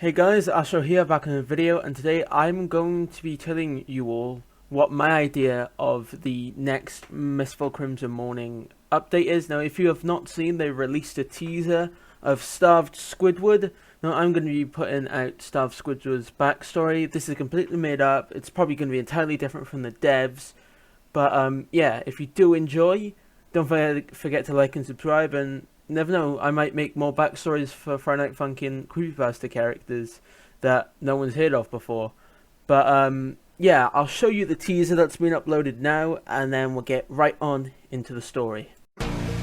Hey guys, Astro here, back in a video, and today I'm going to be telling you all what my idea of the next Mistful Crimson Morning update is. Now, if you have not seen, they released a teaser of Starved Squidward. Now, I'm going to be putting out Starved Squidward's backstory. This is completely made up. It's probably going to be entirely different from the devs. But yeah, if you do enjoy, don't forget to like and subscribe, and never know, I might make more backstories for Friday Night Funky and CreepyPasta characters that no one's heard of before. But yeah, I'll show you the teaser that's been uploaded now, and then we'll get right on into the story. Tonight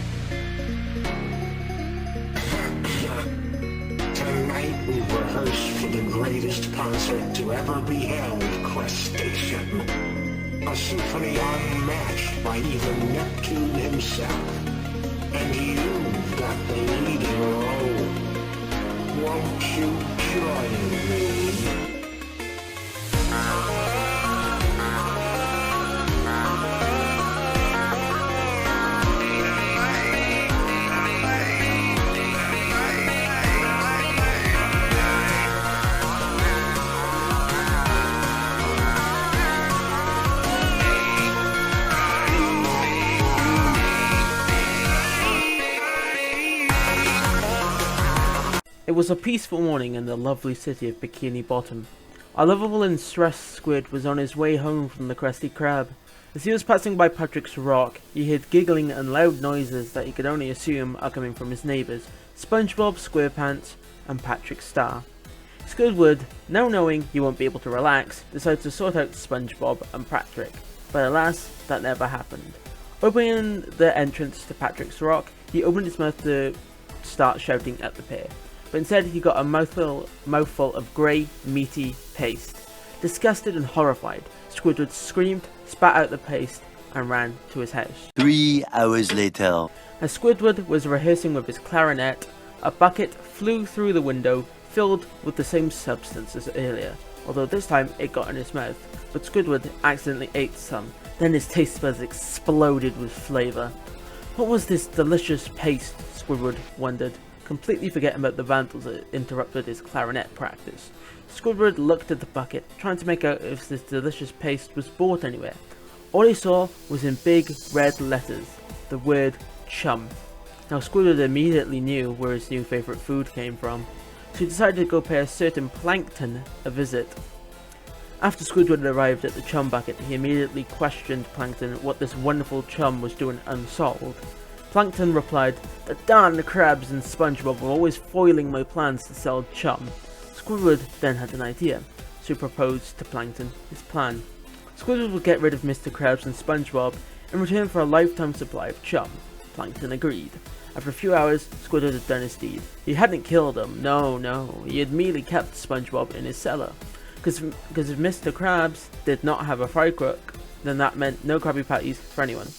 we rehearse for the greatest concert to ever be held, Crustacean. A symphony unmatched by even Neptune himself. And you've got the leading role. Won't you join me? It was a peaceful morning in the lovely city of Bikini Bottom. Our lovable and stressed squid was on his way home from the Krusty Krab. As he was passing by Patrick's rock, he heard giggling and loud noises that he could only assume are coming from his neighbours, SpongeBob, SquarePants, and Patrick Star. Squidward, now knowing he won't be able to relax, decides to sort out SpongeBob and Patrick, but alas, that never happened. Opening the entrance to Patrick's rock, he opened his mouth to start shouting at the pair. But instead he got a mouthful of grey, meaty paste. Disgusted and horrified, Squidward screamed, spat out the paste, and ran to his house. 3 hours later. As Squidward was rehearsing with his clarinet, a bucket flew through the window, filled with the same substance as earlier, although this time it got in his mouth, but Squidward accidentally ate some. Then his taste buds exploded with flavour. What was this delicious paste, Squidward wondered, completely forgetting about the vandals that interrupted his clarinet practice. Squidward looked at the bucket, trying to make out if this delicious paste was bought anywhere. All he saw was in big red letters, the word chum. Now Squidward immediately knew where his new favourite food came from, so he decided to go pay a certain plankton a visit. After Squidward arrived at the chum bucket, he immediately questioned Plankton what this wonderful chum was doing unsolved. Plankton replied that darn the crabs and SpongeBob were always foiling my plans to sell chum. Squidward then had an idea, so he proposed to Plankton his plan. Squidward would get rid of Mr. Krabs and SpongeBob in return for a lifetime supply of chum. Plankton agreed. After a few hours, Squidward had done his deed. He hadn't killed him, no, he had merely kept SpongeBob in his cellar. Because if Mr. Krabs did not have a fry cook, then that meant no Krabby Patties for anyone.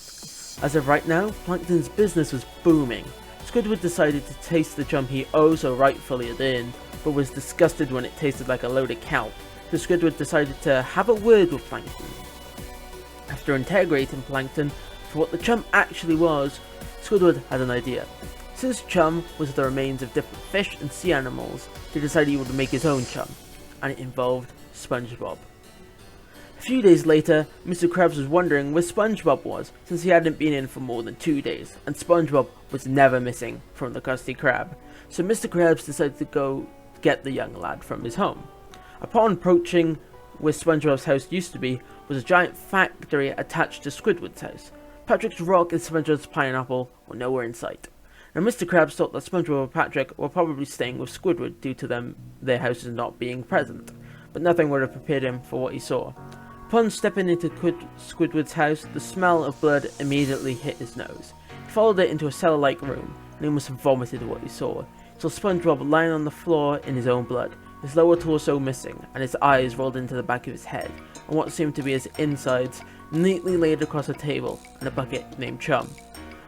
As of right now, Plankton's business was booming. Squidward decided to taste the chum he oh so rightfully had earned, but was disgusted when it tasted like a load of kelp, so Squidward decided to have a word with Plankton. After interrogating Plankton for what the chum actually was, Squidward had an idea. Since chum was the remains of different fish and sea animals, he decided he would make his own chum, and it involved SpongeBob. A few days later, Mr. Krabs was wondering where SpongeBob was, since he hadn't been in for more than 2 days, and SpongeBob was never missing from the Krusty Krab. So Mr. Krabs decided to go get the young lad from his home. Upon approaching where SpongeBob's house used to be, was a giant factory attached to Squidward's house. Patrick's rock and SpongeBob's pineapple were nowhere in sight. Now Mr. Krabs thought that SpongeBob and Patrick were probably staying with Squidward due to their houses not being present, but nothing would have prepared him for what he saw. Upon stepping into Squidward's house, the smell of blood immediately hit his nose. He followed it into a cellar-like room, and he must have vomited at what he saw. He saw SpongeBob lying on the floor in his own blood, his lower torso missing, and his eyes rolled into the back of his head, and what seemed to be his insides neatly laid across a table in a bucket named Chum.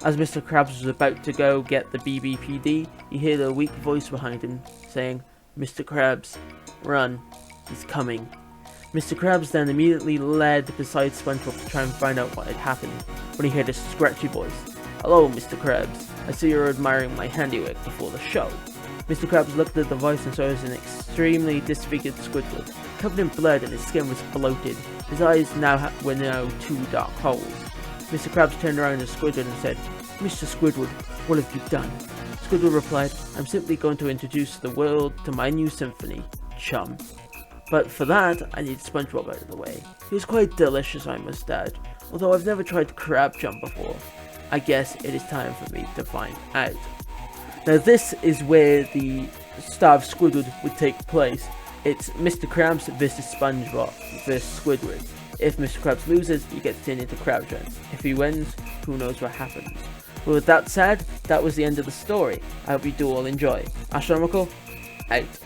As Mr. Krabs was about to go get the BBPD, he heard a weak voice behind him saying, "Mr. Krabs, run, he's coming." Mr. Krabs then immediately led beside SpongeBob to try and find out what had happened, when he heard a scratchy voice. "Hello, Mr. Krabs. I see you're admiring my handiwork before the show." Mr. Krabs looked at the voice and saw it was an extremely disfigured Squidward, covered in blood and his skin was bloated. His eyes were now 2 dark holes. Mr. Krabs turned around to Squidward and said, "Mr. Squidward, what have you done?" Squidward replied, "I'm simply going to introduce the world to my new symphony, Chum. But for that, I need SpongeBob out of the way. He was quite delicious, I must add, although I've never tried crab jump before. I guess it is time for me to find out." Now this is where the Star of Squidward would take place. It's Mr. Krabs versus SpongeBob versus Squidward. If Mr. Krabs loses, he gets turned into crab giant. If he wins, who knows what happens. But with that said, that was the end of the story. I hope you do all enjoy. Astronomical, out.